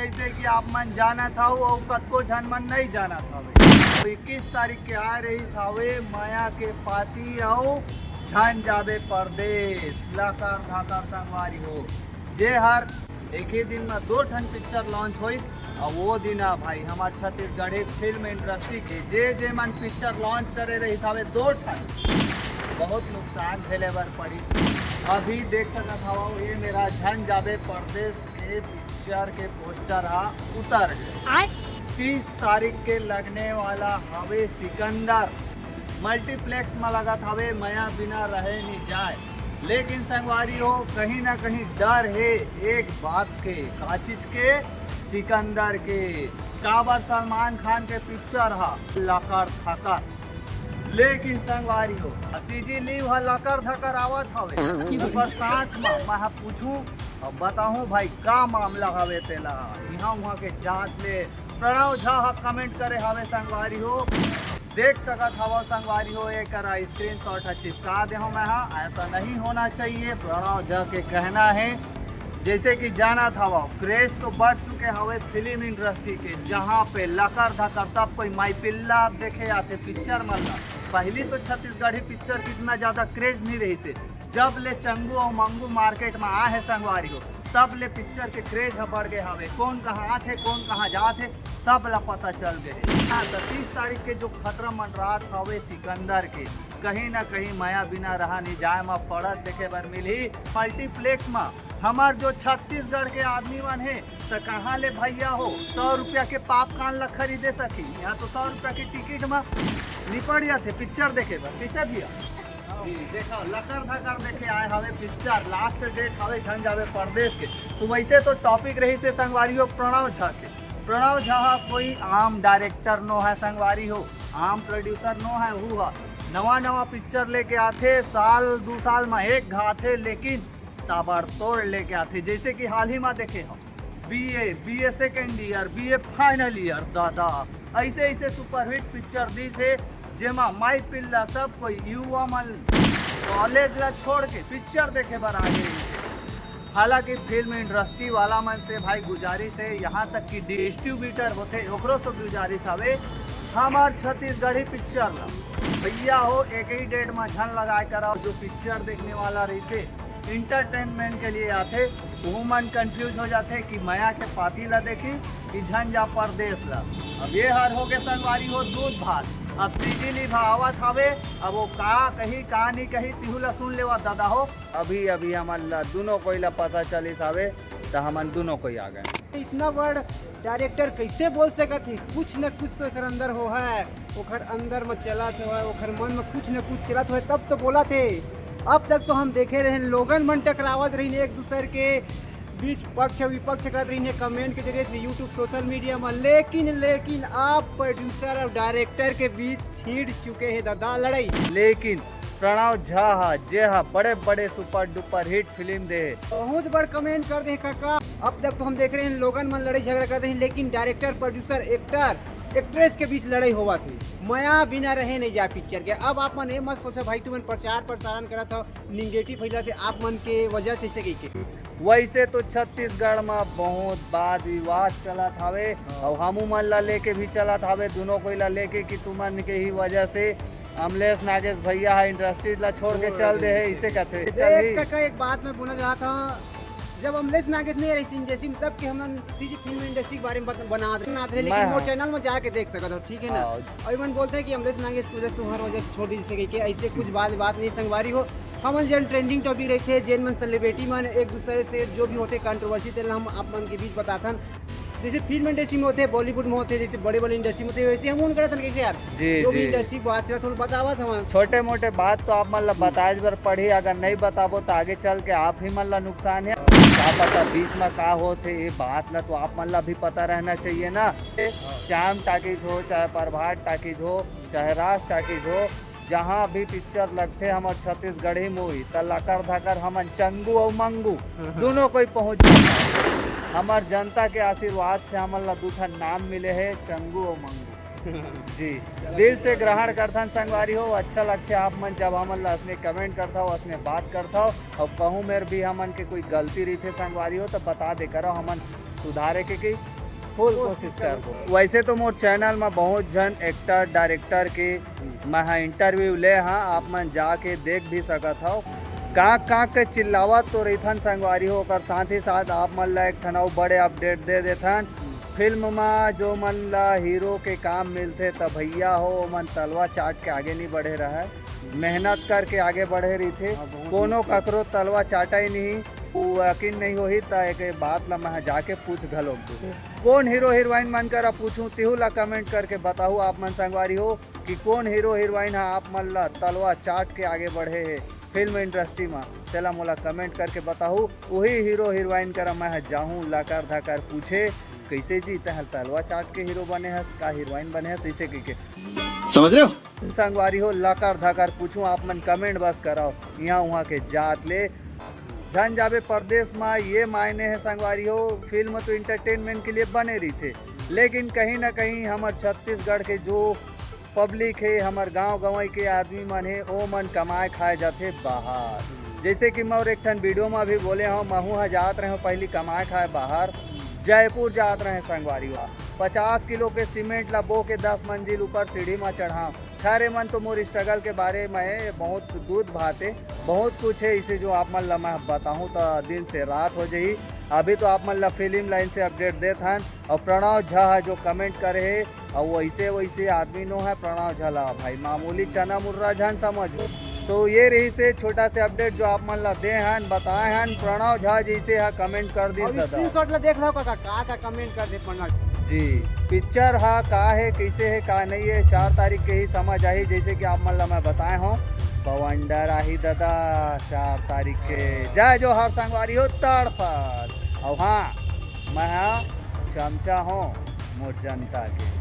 जैसे कि आप मन जाना था और कतको झन मन नहीं जाना था। 21 तारीख के आ रही सावे माया के पाती आओ झन जाबे परदेश लाकर धाकर संगवारी हो जे हर एक ही दिन में 2 ठन पिक्चर लॉन्च होइस और वो दिन भाई हमारे छत्तीसगढ़ी फिल्म इंडस्ट्री के जे मन पिक्चर लॉन्च करे रही सावे 2 ठन बहुत नुकसान झेले बर पड़िस। अभी देख सकत हवा ये मेरा झन जाबे परदेश के पिक्चर के पोस्टर उतर गए। 30 तारीख के लगने वाला हवे सिकंदर मल्टीप्लेक्स में लगत हवे माया बिना रहे नहीं जाए। लेकिन संगवारी हो कहीं ना कहीं डर है एक बात के का चीज के सिकंदर के काबर सलमान खान के पिक्चर लकर थकर। लेकिन संगवारी हो सीजी लीव लकर धकर आवत हवे साथ में मैं पूछूं और बताऊं भाई का मामला हवे तेला यहाँ वहाँ के जांच ले प्रणव झा कमेंट करे हवे संगवारी हो देख सकत हवा संगवारी हो एक स्क्रीनशॉट चिपका दे मैं ऐसा नहीं होना चाहिए। प्रणव झा के कहना है जैसे कि जाना था वो क्रेज तो बढ़ चुके हवे फिल्म इंडस्ट्री के जहाँ पे लकर धकर सब कोई माई पिल्ला देखे आते पिक्चर मतलब पहली तो छत्तीसगढ़ी पिक्चर कितना ज्यादा क्रेज नहीं रही से जब ले चंगू और मंगू मार्केट में आ है संगवारी हो तब ले पिक्चर के क्रेज बढ़ गए हवे कौन कहाँ आते कौन कहाँ जाते सब ला पता चल गए। 30 तारीख के जो खतरा मंडरात हवे सिकंदर के कहीं ना कहीं माया बिना रहा नहीं जाए में पड़त देखे बर मिली मल्टीप्लेक्स में हमार जो छत्तीसगढ़ के आदमी मन है तो कहाँ ले भैया हो 100 रुपया के पॉपकॉर्न ला खरीदे सकी यहाँ तो 100 रुपया की टिकट में निपट जाते पिक्चर देखे बर पिक्चर भैया जी देखो लकर धकर देखे आए हवे पिक्चर लास्ट डेट हवे झन जावे परदेश के। तो वैसे तो टॉपिक रही से संगवारी हो प्रणव झा के। प्रणव झा कोई आम डायरेक्टर नो है संगवारी हो आम प्रोड्यूसर नो है वो नवा पिक्चर लेके आते साल 2 साल में एक घाते लेकिन ताबड़तोड़ लेके आते जैसे कि हाल ही में देखे हम BA second year BA final year दादा ऐसे सुपरहिट पिक्चर दी से जेमा माई पिल्ला सब कोई युवा मन कॉलेज ला छोड़ के पिक्चर देखे बर आ गई। हालांकि फिल्म इंडस्ट्री वाला मन से भाई गुजारिश है यहाँ तक कि डिस्ट्रीब्यूटर होते ओकरो से गुजारिश हवे हमार छत्तीसगढ़ी पिक्चर ला भैया हो एक ही डेट में झन लगा कर जो पिक्चर देखने वाला रहते इंटरटेनमेंट के लिए आते वो मन कंफ्यूज हो जाते कि माया के पाती ला देखी कि झन जा परदेश ला। अब ये हर हो गए संगवारी हो दूध भात अब सीजी भावत हवे अब वो का कही का नहीं कही तिहुला सुन लेवा दादा हो अभी हमारा दोनों कोई ला पता चलिस हवे तो हमन दोनों कोई आ गए। इतना बड़ डायरेक्टर कैसे बोल सकत है कुछ न कुछ तो एकर अंदर हो है ओकर अंदर में चलत हो ओकर मन में कुछ न कुछ चलत हो तब तो बोला थे। अब तक तो हम देखे रहे लोगन मन टकरावत रही एक दूसरे के बीच पक्ष विपक्ष कर रही है कमेंट के जरिए से यूट्यूब सोशल मीडिया में लेकिन आप प्रोड्यूसर और डायरेक्टर के बीच छिड़ चुके हैं दादा लड़ाई। लेकिन प्रणव झा जे बड़े बड़े सुपर डुपर हिट फिल्म दे बहुत बड़ कमेंट कर दे काका। अब तक तो हम देख रहे हैं लोगन मन लड़ाई झगड़ा कर रहे हैं लेकिन डायरेक्टर प्रोड्यूसर एक्ट्रेस के बीच लड़ाई हुआ थी माया बिना रहे नहीं जा पिक्चर के। अब आप मन ये मत सोचा भाई तुमन प्रचार प्रसारण करा था निगेटिव फैला थे आप मन के वजह से इसे के वैसे तो छत्तीसगढ़ में बहुत वाद विवाद चला थावे और हमू मन ला लेके भी चला थावे दोनों कोई ला लेके कि तुमन के ही वजह से अमलेश नागेश भैया है इंडस्ट्री ला छोड़ के चल दे है इसे कहते एक बात मैं बोलना चाहता हूँ जब अमलेश नागेश नहीं रही इंडस्ट्री में तब कि हम फिल्म इंडस्ट्री के बारे में बना थे लेकिन वो चैनल में जाके देख सकते हो ठीक है ना। और मन बोलते हैं कि अमलेश नागेश की वजह से तुम्हारी वजह से छोड़ दी कि ऐसे कुछ बात नहीं संगवारी हो हम जन ट्रेंडिंग टॉपिक रहते हैं जेन मन सेलिब्रिटी मन एक दूसरे से जो भी होते कंट्रोवर्सी थे हम आप मन के बीच बताथन जैसे फिल्म इंडस्ट्री में होते बॉलीवुड में होते जैसे बड़े इंडस्ट्री में होते वैसे हम उन करत कैसे यार जो भी इंडस्ट्री बात चला थोड़ा बतावत हम छोटे मोटे बात तो आप मन ला बताए बर पढ़ी अगर नहीं बताबो तो आगे चल के आप ही मन ला नुकसान है क्या पता बीच में का होते ये बात ला तो आप मन ला भी पता रहना चाहिए ना। श्याम टाकीज हो चाहे प्रभात टाकीज हो चाहे राज टाकीज हो जहाँ भी पिक्चर लगते हमारे छत्तीसगढ़ी मूवी तो लकर धकर हमन चंगू और मंगू दोनों कोई पहुँच हमार जनता के आशीर्वाद से हमन ला 2 नाम मिले है चंगू और मंगू। जी दिल से ग्रहण करथन संगवारी हो। अच्छा लगते आप मन जब हमन ला असने कमेंट करता हो, असने बात करता हो, और कहूँ मेर भी हमन के कोई गलती रही थे संगवारी हो तो बता दे करो, हमन सुधारे के फुल कोशिश कर। वैसे तो मोर चैनल में बहुत जन एक्टर डायरेक्टर के मैं इंटरव्यू ले हाँ, आप मन जाके देख भी सकत हो। का के चिल्लावत तो रहीथन संगवारी हो, कर साथ ही साथ आप मन ला एक ठन बड़े अपडेट दे देथन। फिल्म में जो मन ला हीरो के काम मिलते तब भैया हो मन तलवा चाट के आगे नहीं बढ़े रहा है, मेहनत करके आगे बढ़े रही थे। कोनो ककरो तलवा चाटा ही नहीं, वो यकीन नहीं हो ही तो एक बात ला मैं जाके पूछ घलो कौन हीरो हीरोइन मन कर पूछूं तिहू ला कमेंट करके बताऊ आप मन संगवारी हो कि कौन हीरो हीरोइन है आप मन ला तलवा चाट के आगे बढ़े है फिल्म इंडस्ट्री में। चला मोला कमेंट करके बताऊ, वही हीरो हीरोइन कर मैं जाऊँ लाकर धाकर पूछे कैसे जी तहल तलवा चाट के हीरो बने हैं का हीरोइन बने हैं कैसे के समझ रहे हो संगवारी हो। लाकर धाकर पूछूं आप मन कमेंट बस कराओ, यहाँ वहाँ के जात ले जन जाबे परदेश में ये मायने है संगवारी हो। फिल्म तो इंटरटेनमेंट के लिए बने रही थे, लेकिन कहीं ना कहीं हमारे छत्तीसगढ़ के जो पब्लिक है, हमारे गांव गंवई के आदमी मन है, वो मन कमाए खाए जाते बाहर। जैसे कि मैं और एक ठन वीडियो में भी बोले हूँ, महू जात रहे पहले कमाए खाए बाहर, जयपुर जात रहे संगवारी हुआ 50 किलो के सीमेंट ला बो के 10 मंजिल ऊपर सीढ़ी में चढ़ाओ। खैर मन तो मोर स्ट्रगल के बारे में बहुत दूध भाते बहुत कुछ है, इसे जो आप मन ला मैं बताऊँ तो दिन से रात हो जाही। अभी तो आप मन ला फिल्म लाइन से अपडेट देत हन, और प्रणव झा है जो कमेंट करे है, और वैसे वैसे आदमी नो है प्रणव झा ला भाई मामूली चना मुर्रा झन समझो। तो ये रही से छोटा से अपडेट जो आप मन ला दे हन बताए हन। प्रणव झा जैसे है कमेंट कर दी स्क्रीनशॉट ला देख लो का कमेंट कर दे प्रणव जी। पिक्चर हा का है कैसे है का नहीं है 4 तारीख के ही समझ आई, जैसे कि आप मन ला मैं बताए हूँ बवंडर आही दादा 4 तारीख के। जय जो हर संगवारी हो तड़फड़। और हाँ मैं चमचा हूँ मोर जनता के।